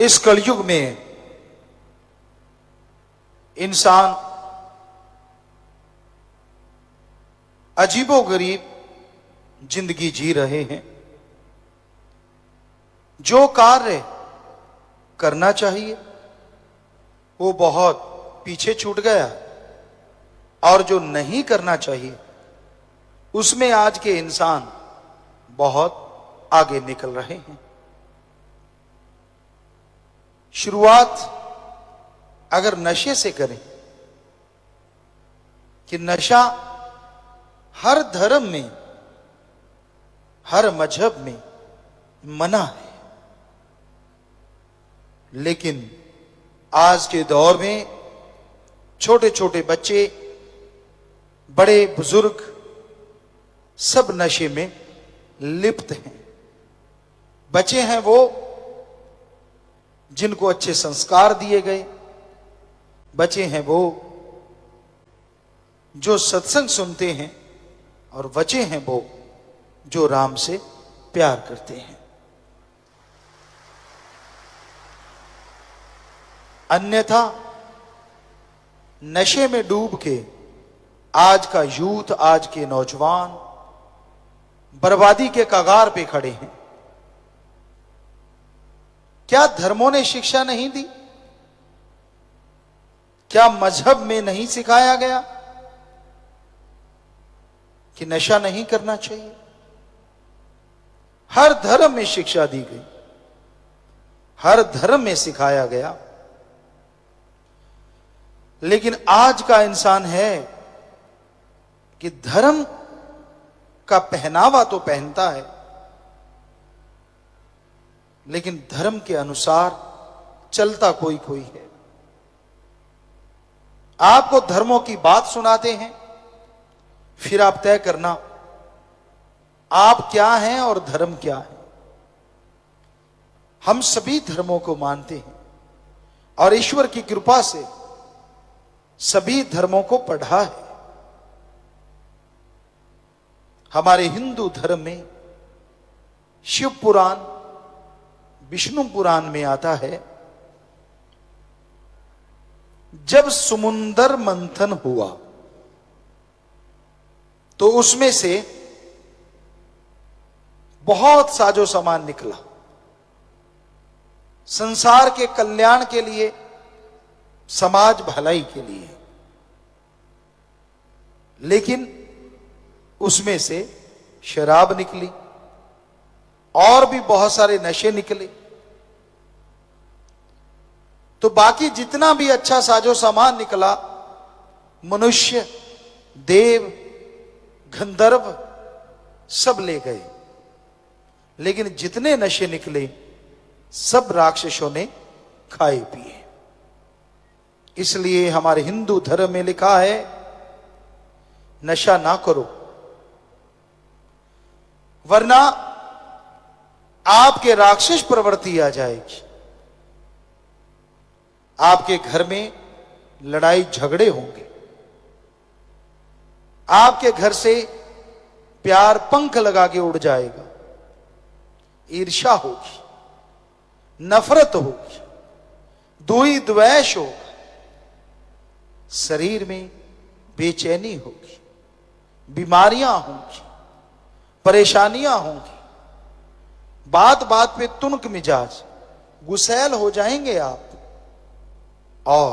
इस कलयुग में इंसान अजीबोगरीब जिंदगी जी रहे हैं। जो कार्य करना चाहिए वो बहुत पीछे छूट गया और जो नहीं करना चाहिए उसमें आज के इंसान बहुत आगे निकल रहे हैं। शुरुआत अगर नशे से करें कि नशा हर धर्म में, हर मजहब में मना है, लेकिन आज के दौर में छोटे छोटे बच्चे, बड़े बुजुर्ग सब नशे में लिप्त हैं। बच्चे हैं वो जिनको अच्छे संस्कार दिए गए, बच्चे हैं वो जो सत्संग सुनते हैं, और बच्चे हैं वो जो राम से प्यार करते हैं। अन्यथा नशे में डूब के आज का यूथ, आज के नौजवान बर्बादी के कगार पे खड़े हैं। क्या धर्मों ने शिक्षा नहीं दी? क्या मजहब में नहीं सिखाया गया कि नशा नहीं करना चाहिए? हर धर्म में शिक्षा दी गई, हर धर्म में सिखाया गया, लेकिन आज का इंसान है कि धर्म का पहनावा तो पहनता है, लेकिन धर्म के अनुसार चलता कोई कोई है। आपको धर्मों की बात सुनाते हैं, फिर आप तय करना आप क्या हैं और धर्म क्या है। हम सभी धर्मों को मानते हैं और ईश्वर की कृपा से सभी धर्मों को पढ़ा है। हमारे हिंदू धर्म में शिव पुराण, विष्णु पुराण में आता है, जब समुंदर मंथन हुआ तो उसमें से बहुत साजो सामान निकला संसार के कल्याण के लिए, समाज भलाई के लिए, लेकिन उसमें से शराब निकली और भी बहुत सारे नशे निकले। तो बाकी जितना भी अच्छा साजो सामान निकला, मनुष्य, देव, गंधर्व सब ले गए, लेकिन जितने नशे निकले सब राक्षसों ने खाए पिए। इसलिए हमारे हिंदू धर्म में लिखा है नशा ना करो, वरना आपके राक्षस प्रवृत्ति आ जाएगी, आपके घर में लड़ाई झगड़े होंगे, आपके घर से प्यार पंख लगा के उड़ जाएगा, ईर्ष्या होगी, नफरत होगी, द्वेष द्वेष होगा, शरीर में बेचैनी होगी, बीमारियां होंगी, परेशानियां होंगी, बात बात पे तुनक मिजाज, गुस्सैल हो जाएंगे आप। और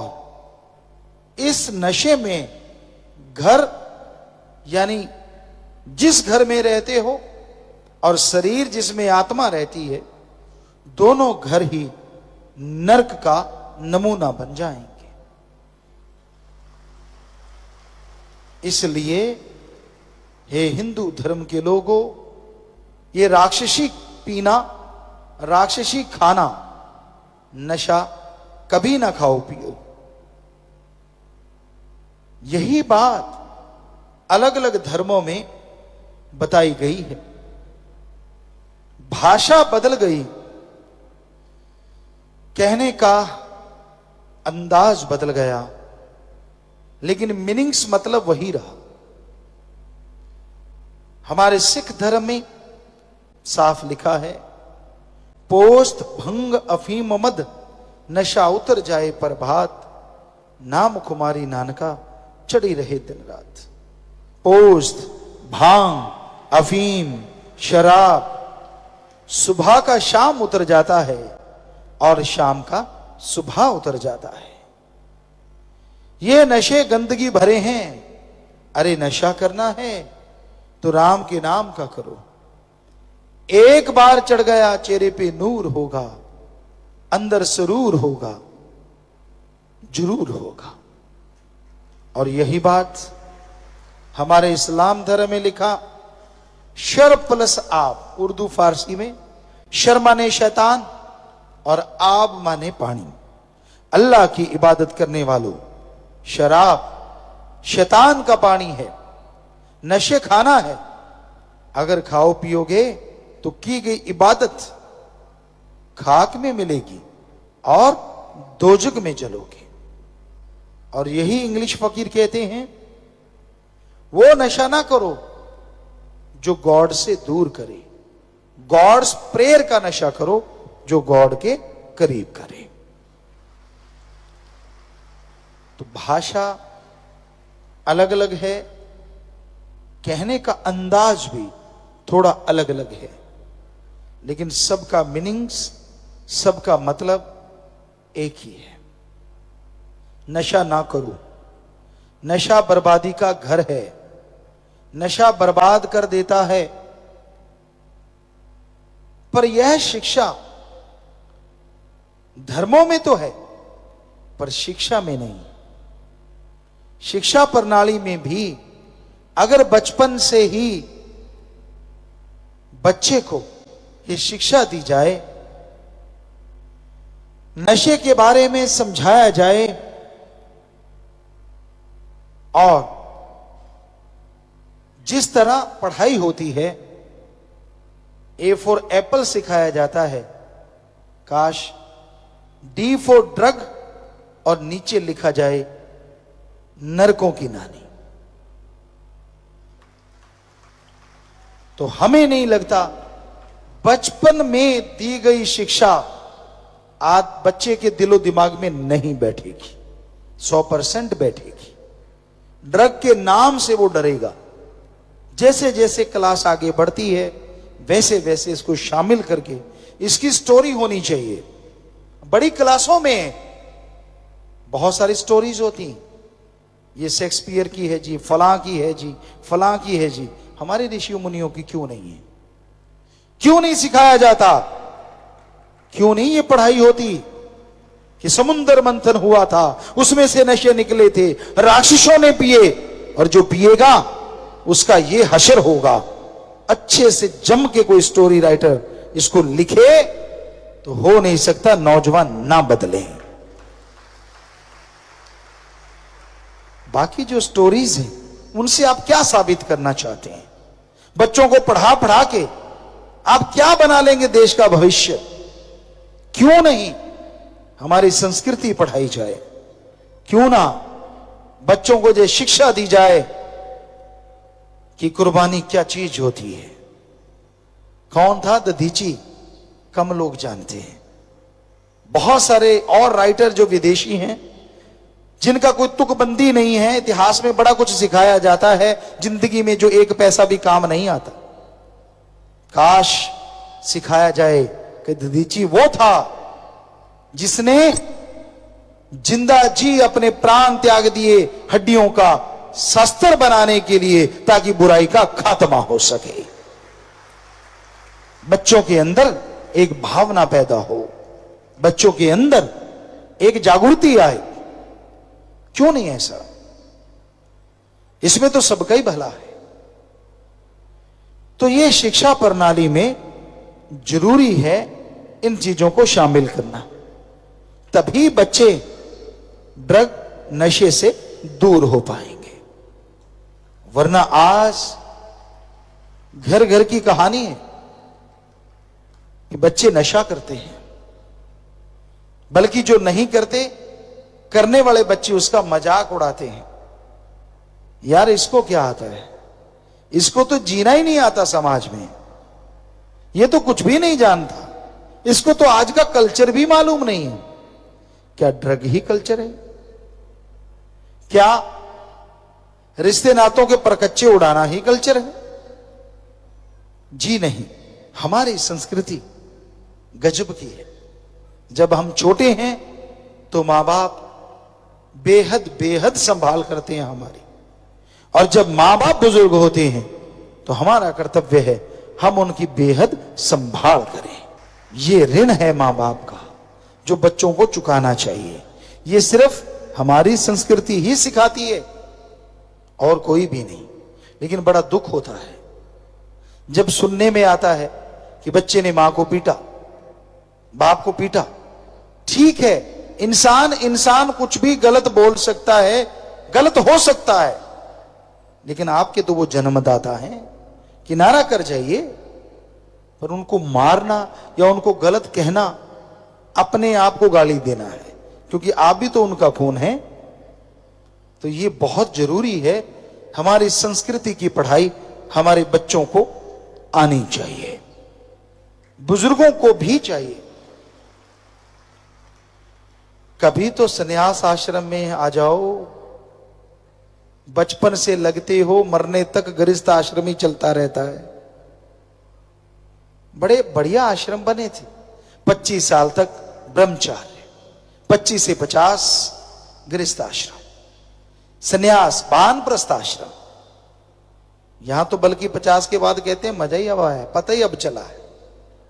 इस नशे में घर, यानी जिस घर में रहते हो और शरीर जिसमें आत्मा रहती है, दोनों घर ही नरक का नमूना बन जाएंगे। इसलिए हे हिंदू धर्म के लोगों, ये राक्षसी पीना, राक्षसी खाना, नशा कभी ना खाओ पियो। यही बात अलग अलग धर्मों में बताई गई है। भाषा बदल गई, कहने का अंदाज बदल गया, लेकिन मीनिंग्स मतलब वही रहा। हमारे सिख धर्म में साफ लिखा है, पोस्त भंग अफीम मद नशा उतर जाए प्रभात, नाम कुमारी नानका चढ़ी रहे दिन रात। पोस्त, भांग, अफीम, शराब, सुबह का शाम उतर जाता है और शाम का सुबह उतर जाता है। ये नशे गंदगी भरे हैं। अरे नशा करना है तो राम के नाम का करो। एक बार चढ़ गया चेहरे पे नूर होगा, अंदर सुरूर होगा, जरूर होगा। और यही बात हमारे इस्लाम धर्म में लिखा, शर प्लस आब, उर्दू फारसी में शर माने शैतान और आब माने पानी। अल्लाह की इबादत करने वालों, शराब शैतान का पानी है, नशे खाना है। अगर खाओ पियोगे तो की गई इबादत खाक में मिलेगी और दोजक में जलोगे। और यही इंग्लिश फकीर कहते हैं, वो नशा ना करो जो गॉड से दूर करे, गॉड्स प्रेयर का नशा करो जो गॉड के करीब करे। तो भाषा अलग अलग है, कहने का अंदाज भी थोड़ा अलग अलग है, लेकिन सबका मीनिंग्स, सबका मतलब एक ही है। नशा ना करो, नशा बर्बादी का घर है, नशा बर्बाद कर देता है। पर यह शिक्षा धर्मों में तो है, पर शिक्षा में नहीं। शिक्षा प्रणाली में भी अगर बचपन से ही बच्चे को ये शिक्षा दी जाए, नशे के बारे में समझाया जाए और जिस तरह पढ़ाई होती है, ए फॉर एप्पल सिखाया जाता है, काश डी फॉर ड्रग और नीचे लिखा जाए नरकों की नानी। तो हमें नहीं लगता बचपन में दी गई शिक्षा आज बच्चे के दिलो दिमाग में नहीं बैठेगी, 100% बैठेगी। ड्रग के नाम से वो डरेगा। जैसे जैसे क्लास आगे बढ़ती है वैसे वैसे इसको शामिल करके इसकी स्टोरी होनी चाहिए। बड़ी क्लासों में बहुत सारी स्टोरीज होती हैं, ये शेक्सपियर की है जी, फलां की है जी, फलां की है जी। हमारे ऋषि मुनियों की क्यों नहीं है? क्यों नहीं सिखाया जाता? क्यों नहीं ये पढ़ाई होती कि समुद्र मंथन हुआ था, उसमें से नशे निकले थे, राक्षसों ने पिए और जो पिएगा उसका ये हशर होगा। अच्छे से जम के कोई स्टोरी राइटर इसको लिखे तो हो नहीं सकता नौजवान ना बदले। बाकी जो स्टोरीज हैं उनसे आप क्या साबित करना चाहते हैं? बच्चों को पढ़ा पढ़ा के आप क्या बना लेंगे देश का भविष्य? क्यों नहीं हमारी संस्कृति पढ़ाई जाए? क्यों ना बच्चों को जो शिक्षा दी जाए कि कुर्बानी क्या चीज होती है। कौन था दधीची? कम लोग जानते हैं। बहुत सारे और राइटर जो विदेशी हैं जिनका कोई तुकबंदी नहीं है, इतिहास में बड़ा कुछ सिखाया जाता है, जिंदगी में जो एक पैसा भी काम नहीं आता। काश सिखाया जाए कि दधीची वो था जिसने जिंदा जी अपने प्राण त्याग दिए हड्डियों का शस्त्र बनाने के लिए, ताकि बुराई का खात्मा हो सके। बच्चों के अंदर एक भावना पैदा हो, बच्चों के अंदर एक जागृति आए। क्यों नहीं ऐसा? इसमें तो सबका ही भला है। तो यह शिक्षा प्रणाली में जरूरी है इन चीजों को शामिल करना, तभी बच्चे ड्रग नशे से दूर हो पाएंगे। वरना आज घर घर की कहानी है कि बच्चे नशा करते हैं, बल्कि जो नहीं करते, करने वाले बच्चे उसका मजाक उड़ाते हैं। यार इसको क्या आता है? इसको तो जीना ही नहीं आता समाज में, ये तो कुछ भी नहीं जानता, इसको तो आज का कल्चर भी मालूम नहीं है। क्या ड्रग ही कल्चर है? क्या रिश्ते नातों के परकच्चे उड़ाना ही कल्चर है? जी नहीं, हमारी संस्कृति गजब की है। जब हम छोटे हैं तो मां बाप बेहद बेहद संभाल करते हैं हमारी, और जब मां बाप बुजुर्ग होते हैं तो हमारा कर्तव्य है हम उनकी बेहद संभाल करें। ये ऋण है मां बाप का जो बच्चों को चुकाना चाहिए। ये सिर्फ हमारी संस्कृति ही सिखाती है और कोई भी नहीं। लेकिन बड़ा दुख होता है जब सुनने में आता है कि बच्चे ने मां को पीटा, बाप को पीटा। ठीक है, इंसान कुछ भी गलत बोल सकता है, गलत हो सकता है, लेकिन आपके तो वो जन्मदाता हैं, किनारा कर जाइए। पर उनको मारना या उनको गलत कहना अपने आप को गाली देना है, क्योंकि आप भी तो उनका खून है। तो ये बहुत जरूरी है, हमारी संस्कृति की पढ़ाई हमारे बच्चों को आनी चाहिए, बुजुर्गों को भी चाहिए। कभी तो संन्यास आश्रम में आ जाओ, बचपन से लगते हो मरने तक गृहस्थ आश्रम ही चलता रहता है। बड़े बढ़िया आश्रम बने थे। 25 साल तक ब्रह्मचार्य, 25 से 50 गृहस्थ आश्रम, संन्यास वानप्रस्थ आश्रम। यहां तो बल्कि 50 के बाद कहते हैं मजा ही अब आया, पता ही अब चला है,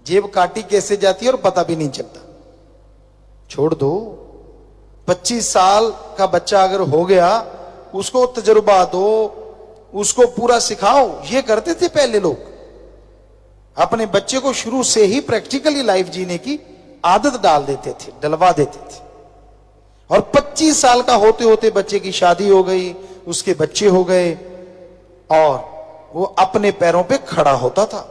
जेब काटी कैसे जाती है और पता भी नहीं चलता। छोड़ दो, 25 साल का बच्चा अगर हो गया उसको तजुर्बा दो, उसको पूरा सिखाओ। ये करते थे पहले लोग, अपने बच्चे को शुरू से ही प्रैक्टिकली लाइफ जीने की आदत डाल देते थे, डलवा देते थे। और 25 साल का होते होते बच्चे की शादी हो गई, उसके बच्चे हो गए और वो अपने पैरों पे खड़ा होता था।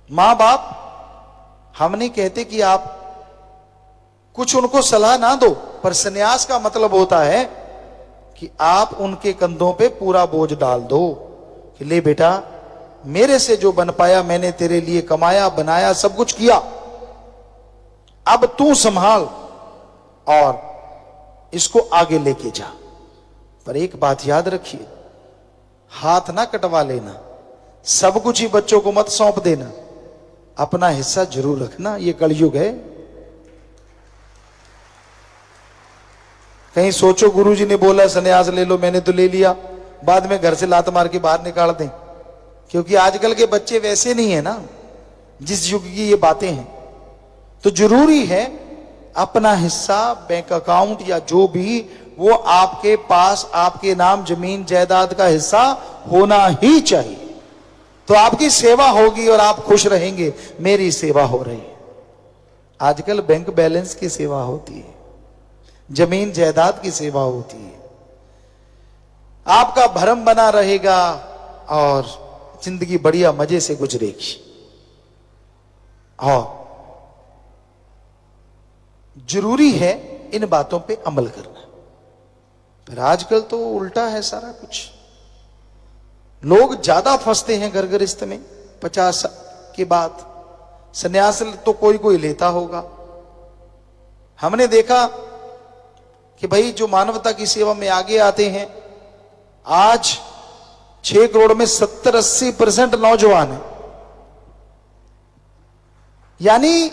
मां बाप हम नहीं कहते कि आप कुछ उनको सलाह ना दो, पर संन्यास का मतलब होता है कि आप उनके कंधों पे पूरा बोझ डाल दो कि ले बेटा, मेरे से जो बन पाया मैंने तेरे लिए कमाया, बनाया, सब कुछ किया, अब तू संभाल और इसको आगे लेके जा। पर एक बात याद रखिए, हाथ ना कटवा लेना, सब कुछ ही बच्चों को मत सौंप देना, अपना हिस्सा जरूर रखना। ये कलयुग है। कहीं सोचो गुरुजी ने बोला संन्यास ले लो, मैंने तो ले लिया, बाद में घर से लात मार के बाहर निकाल दें। क्योंकि आजकल के बच्चे वैसे नहीं है ना जिस युग की ये बातें हैं। तो जरूरी है अपना हिस्सा, बैंक अकाउंट या जो भी, वो आपके पास आपके नाम जमीन जायदाद का हिस्सा होना ही चाहिए। तो आपकी सेवा होगी और आप खुश रहेंगे, मेरी सेवा हो रही है। आजकल बैंक बैलेंस की सेवा होती है, जमीन जायदाद की सेवा होती है। आपका भरम बना रहेगा और जिंदगी बढ़िया मजे से गुजरेगी। और जरूरी है इन बातों पे अमल करना। पर आजकल तो उल्टा है सारा कुछ। लोग ज्यादा फंसते हैं घर गृहस्थ में 50 के बाद। संन्यास तो कोई कोई लेता होगा। हमने देखा कि भाई जो मानवता की सेवा में आगे आते हैं, आज 6 करोड़ में 70-80% नौजवान है। यानी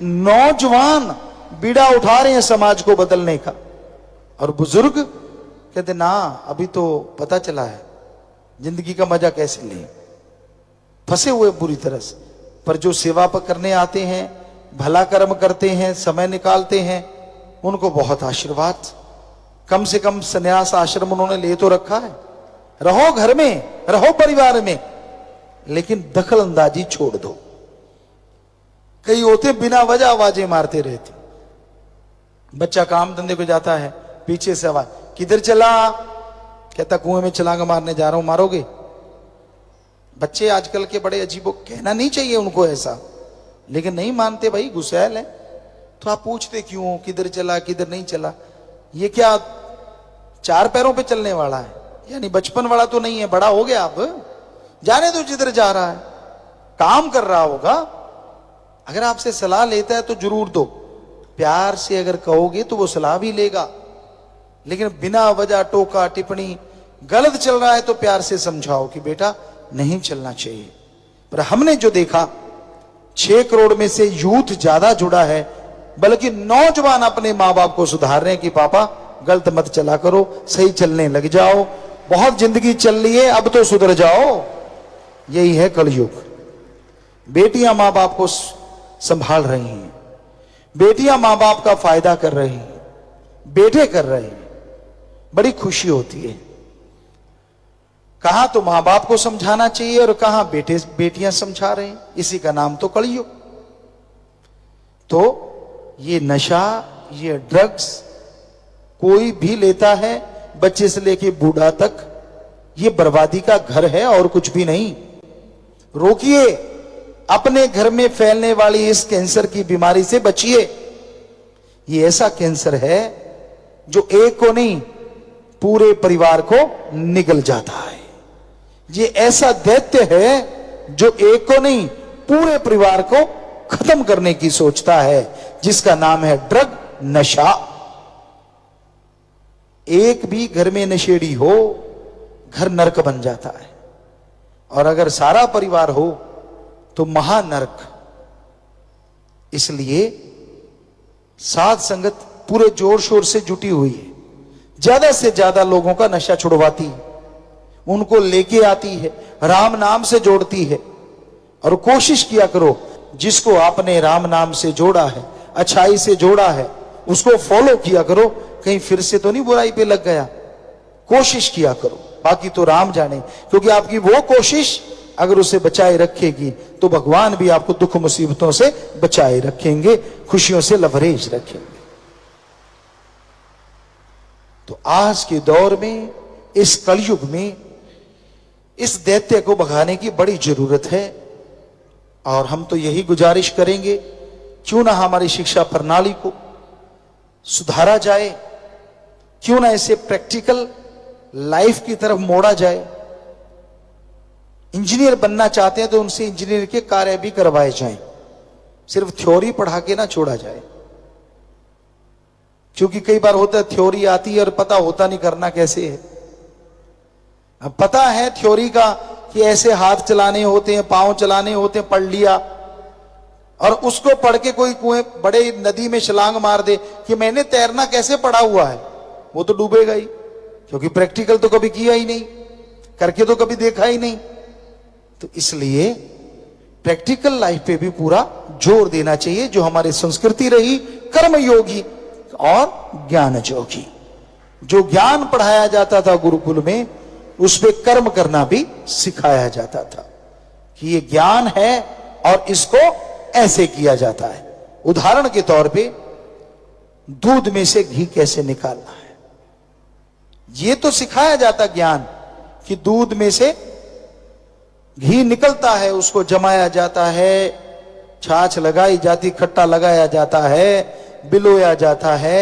नौजवान बीड़ा उठा रहे हैं समाज को बदलने का, और बुजुर्ग कहते ना अभी तो पता चला है जिंदगी का मजा कैसे लें। फंसे हुए बुरी तरह से। पर जो सेवा पर करने आते हैं, भला कर्म करते हैं, समय निकालते हैं, उनको बहुत आशीर्वाद। कम से कम संन्यास आश्रम उन्होंने ले तो रखा है। रहो घर में, रहो परिवार में, लेकिन दखल अंदाजी छोड़ दो। कई होते बिना वजह आवाजें मारते रहते। बच्चा काम धंधे को जाता है, पीछे से आवाज, किधर चला? कहता कुएं में छलांग मारने जा रहा हूं। मारोगे? बच्चे आजकल के बड़े अजीबो, कहना नहीं चाहिए उनको ऐसा, लेकिन नहीं मानते भाई, गुस्सैल है। तो आप पूछते क्यों, किधर चला किधर नहीं चला? ये क्या 4 पैरों पे चलने वाला है? यानी बचपन वाला तो नहीं है, बड़ा हो गया अब, जाने दो जिधर जा रहा है, काम कर रहा होगा। अगर आपसे सलाह लेता है तो जरूर दो, प्यार से अगर कहोगे तो वो सलाह भी लेगा, लेकिन बिना वजह टोका टिप्पणी, गलत चल रहा है तो प्यार से समझाओ कि बेटा नहीं चलना चाहिए। पर हमने जो देखा 6 करोड़ में से यूथ ज्यादा जुड़ा है, बल्कि नौजवान अपने माँ बाप को सुधार रहे हैं कि पापा गलत मत चला करो, सही चलने लग जाओ, बहुत जिंदगी चल रही है, अब तो सुधर जाओ। यही है कलयुग। बेटियां माँ बाप को संभाल रही हैं, बेटियां माँ बाप का फायदा कर रही हैं, बेटे कर रहे हैं, बड़ी खुशी होती है। कहां तो मां बाप को समझाना चाहिए और कहां बेटे बेटियां समझा रहे हैं, इसी का नाम तो कलयुग। तो ये नशा, ये ड्रग्स कोई भी लेता है, बच्चे से लेके बूढ़ा तक, ये बर्बादी का घर है और कुछ भी नहीं। रोकिए, अपने घर में फैलने वाली इस कैंसर की बीमारी से बचिए। ये ऐसा कैंसर है जो एक को नहीं पूरे परिवार को निगल जाता है। ये ऐसा दैत्य है जो एक को नहीं पूरे परिवार को खत्म करने की सोचता है, जिसका नाम है ड्रग, नशा। एक भी घर में नशेड़ी हो, घर नरक बन जाता है, और अगर सारा परिवार हो तो महानरक। इसलिए साध संगत पूरे जोर शोर से जुटी हुई है, ज्यादा से ज्यादा लोगों का नशा छुड़वाती है, उनको लेके आती है, राम नाम से जोड़ती है। और कोशिश किया करो, जिसको आपने राम नाम से जोड़ा है, अच्छाई से जोड़ा है, उसको फॉलो किया करो, कहीं फिर से तो नहीं बुराई पे लग गया। कोशिश किया करो, बाकी तो राम जाने। क्योंकि आपकी वो कोशिश अगर उसे बचाए रखेगी तो भगवान भी आपको दुख मुसीबतों से बचाए रखेंगे, खुशियों से लवरेज रखेंगे। तो आज के दौर में, इस कलयुग में, इस दैत्य को भगाने की बड़ी जरूरत है। और हम तो यही गुजारिश करेंगे, क्यों ना हमारी शिक्षा प्रणाली को सुधारा जाए, क्यों ना इसे प्रैक्टिकल लाइफ की तरफ मोड़ा जाए। इंजीनियर बनना चाहते हैं तो उनसे इंजीनियर के कार्य भी करवाए जाएं, सिर्फ थ्योरी पढ़ा के ना छोड़ा जाए। क्योंकि कई बार होता है थ्योरी आती है और पता होता नहीं करना कैसे है। अब पता है थ्योरी का कि ऐसे हाथ चलाने होते हैं, पांव चलाने होते हैं, पढ़ लिया, और उसको पढ़ के कोई कुएं बड़े नदी में छलांग मार दे कि मैंने तैरना कैसे पढ़ा हुआ है, वो तो डूबेगा ही, क्योंकि प्रैक्टिकल तो कभी किया ही नहीं, करके तो कभी देखा ही नहीं। तो इसलिए प्रैक्टिकल लाइफ पे भी पूरा जोर देना चाहिए। जो हमारी संस्कृति रही कर्मयोगी और ज्ञान योगी, जो ज्ञान पढ़ाया जाता था गुरुकुल में, उस पे कर्म करना भी सिखाया जाता था कि ये ज्ञान है और इसको ऐसे किया जाता है। उदाहरण के तौर पे दूध में से घी कैसे निकालना है, ये तो सिखाया जाता ज्ञान कि दूध में से घी निकलता है, उसको जमाया जाता है, छाछ लगाई जाती, खट्टा लगाया जाता है, बिलोया जाता है,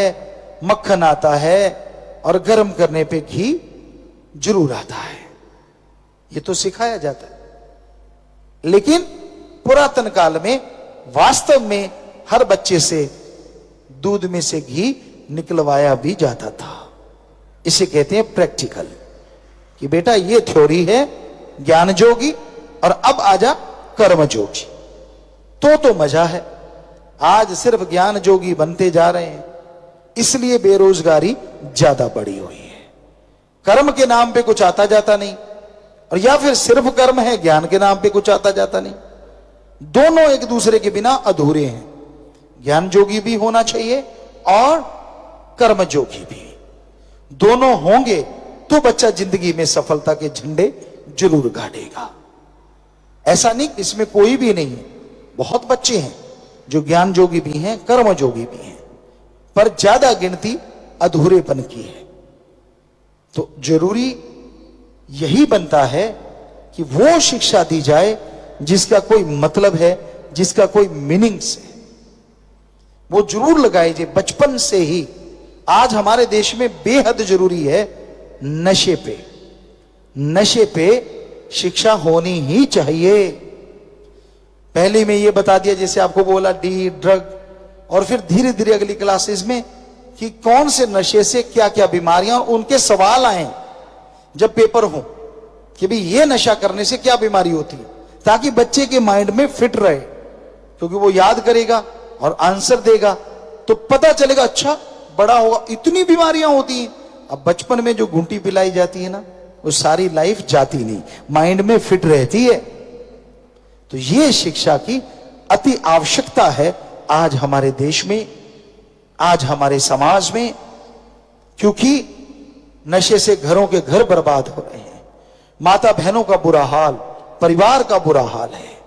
मक्खन आता है, और गर्म करने पे घी जरूर आता है। ये तो सिखाया जाता है। लेकिन पुरातन काल में वास्तव में हर बच्चे से दूध में से घी निकलवाया भी जाता था। इसे कहते हैं प्रैक्टिकल, कि बेटा ये थ्योरी है ज्ञान जोगी, और अब आजा कर्म जोगी। तो मजा है। आज सिर्फ ज्ञान जोगी बनते जा रहे हैं, इसलिए बेरोजगारी ज्यादा बढ़ी हुई है। कर्म के नाम पे कुछ आता जाता नहीं, और या फिर सिर्फ कर्म है, ज्ञान के नाम पे कुछ आता जाता नहीं। दोनों एक दूसरे के बिना अधूरे हैं। ज्ञान जोगी भी होना चाहिए और कर्म जोगी भी। दोनों होंगे तो बच्चा जिंदगी में सफलता के झंडे जरूर गाड़ेगा। ऐसा नहीं इसमें कोई भी नहीं है, बहुत बच्चे हैं जो ज्ञान जोगी भी हैं, कर्म जोगी भी हैं, पर ज्यादा गिनती अधूरेपन की है। तो जरूरी यही बनता है कि वो शिक्षा दी जाए जिसका कोई मतलब है, जिसका कोई मीनिंग्स है, वो जरूर लगाई जाए बचपन से ही। आज हमारे देश में बेहद जरूरी है नशे पे शिक्षा होनी ही चाहिए। पहले में ये बता दिया, जैसे आपको बोला डी ड्रग, और फिर धीरे धीरे अगली क्लासेस में कि कौन से नशे से क्या क्या बीमारियां, उनके सवाल आए जब पेपर हो कि भाई ये नशा करने से क्या बीमारी होती है, ताकि बच्चे के माइंड में फिट रहे, क्योंकि वो याद करेगा और आंसर देगा तो पता चलेगा अच्छा बड़ा होगा इतनी बीमारियां होती हैं। अब बचपन में जो घुंटी पिलाई जाती है ना, वो सारी लाइफ जाती नहीं, माइंड में फिट रहती है। तो ये शिक्षा की अति आवश्यकता है आज हमारे देश में, आज हमारे समाज में, क्योंकि नशे से घरों के घर बर्बाद हो रहे हैं, माता बहनों का बुरा हाल, परिवार का बुरा हाल है,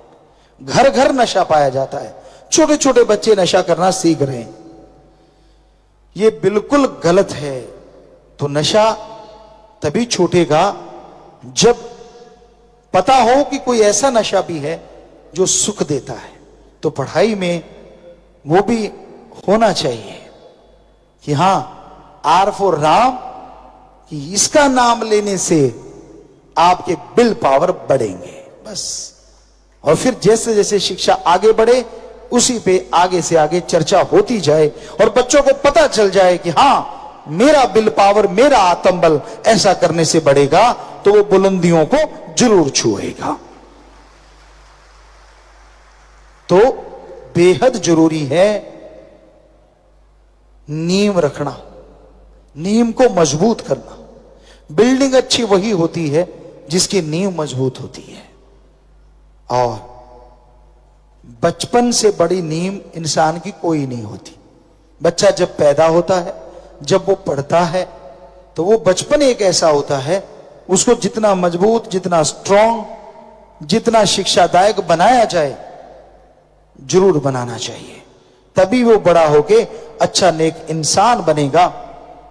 घर घर नशा पाया जाता है, छोटे छोटे बच्चे नशा करना सीख रहे हैं। ये बिल्कुल गलत है। तो नशा तभी छूटेगा जब पता हो कि कोई ऐसा नशा भी है जो सुख देता है। तो पढ़ाई में वो भी होना चाहिए कि हां, आर फॉर राम, कि इसका नाम लेने से आपके विल पावर बढ़ेंगे, बस। और फिर जैसे जैसे शिक्षा आगे बढ़े उसी पे आगे से आगे चर्चा होती जाए और बच्चों को पता चल जाए कि हां, मेरा विल पावर, मेरा आत्मबल ऐसा करने से बढ़ेगा, तो वो बुलंदियों को जरूर छुएगा। तो बेहद जरूरी है नींव रखना, नींव को मजबूत करना। बिल्डिंग अच्छी वही होती है जिसकी नींव मजबूत होती है, और बचपन से बड़ी नींव इंसान की कोई नहीं होती। बच्चा जब पैदा होता है, जब वो पढ़ता है, तो वो बचपन एक ऐसा होता है, उसको जितना मजबूत, जितना स्ट्रांग, जितना शिक्षादायक बनाया जाए, जरूर बनाना चाहिए। तभी वो बड़ा होके अच्छा नेक इंसान बनेगा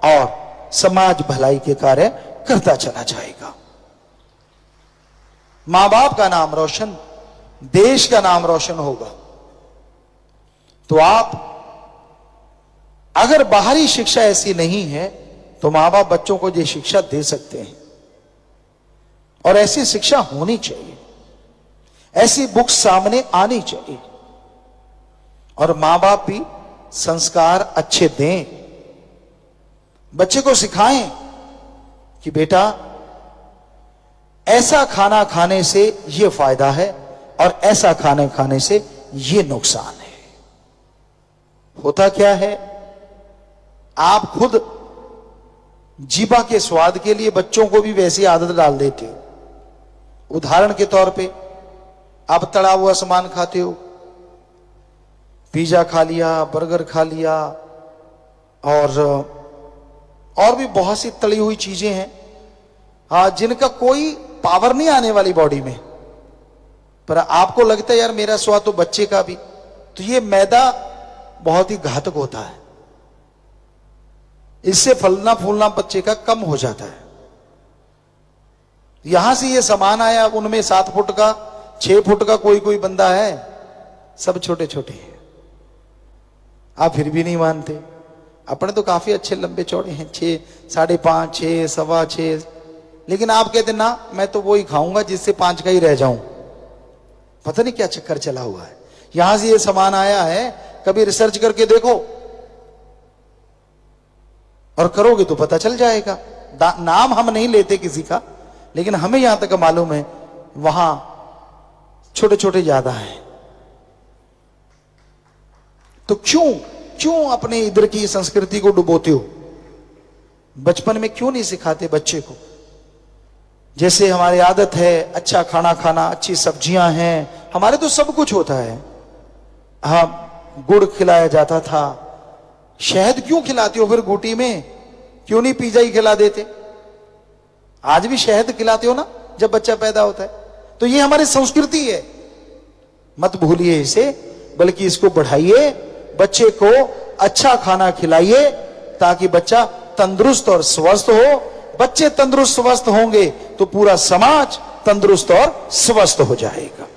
और समाज भलाई के कार्य करता चला जाएगा। मां बाप का नाम रोशन, देश का नाम रोशन होगा। तो आप अगर बाहरी शिक्षा ऐसी नहीं है तो मां बाप बच्चों को ये शिक्षा दे सकते हैं, और ऐसी शिक्षा होनी चाहिए, ऐसी बुक सामने आनी चाहिए, और मां बाप भी संस्कार अच्छे दें, बच्चे को सिखाएं कि बेटा ऐसा खाना खाने से यह फायदा है और ऐसा खाना खाने से यह नुकसान है। होता क्या है, आप खुद जीभा के स्वाद के लिए बच्चों को भी वैसी आदत डाल देते हो। उदाहरण के तौर पे आप तड़ा हुआ सामान खाते हो, पिज्जा खा लिया, बर्गर खा लिया, और भी बहुत सी तली हुई चीजें हैं, हाँ, जिनका कोई पावर नहीं आने वाली बॉडी में, पर आपको लगता है यार मेरा स्वाद तो बच्चे का भी। तो ये मैदा बहुत ही घातक होता है, इससे फलना फूलना बच्चे का कम हो जाता है। यहां से ये सामान आया, उनमें 7 फुट का, 6 फुट का कोई कोई बंदा है, सब छोटे छोटे हैं। आप फिर भी नहीं मानते, अपने तो काफी अच्छे लंबे चौड़े हैं, 6, 5.5, 6, 6.25, लेकिन आप कहते ना मैं तो वही खाऊंगा जिससे 5 का ही रह जाऊं। पता नहीं क्या चक्कर चला हुआ है। यहां से ये सामान आया है, कभी रिसर्च करके देखो, और करोगे तो पता चल जाएगा। नाम हम नहीं लेते किसी का, लेकिन हमें यहां तक मालूम है वहां छोटे छोटे ज्यादा हैं। तो क्यों अपने इधर की संस्कृति को डुबोते हो? बचपन में क्यों नहीं सिखाते बच्चे को? जैसे हमारी आदत है अच्छा खाना खाना, अच्छी सब्जियां हैं, हमारे तो सब कुछ होता है। हाँ, गुड़ खिलाया जाता था, शहद क्यों खिलाते हो फिर घूटी में? क्यों नहीं पिज्जा ही खिला देते? आज भी शहद खिलाते हो ना जब बच्चा पैदा होता है। तो ये हमारी संस्कृति है, मत भूलिए इसे, बल्कि इसको बढ़ाइए, बच्चे को अच्छा खाना खिलाइए ताकि बच्चा तंदुरुस्त और स्वस्थ हो। बच्चे तंदुरुस्त स्वस्थ होंगे तो पूरा समाज तंदुरुस्त और स्वस्थ हो जाएगा।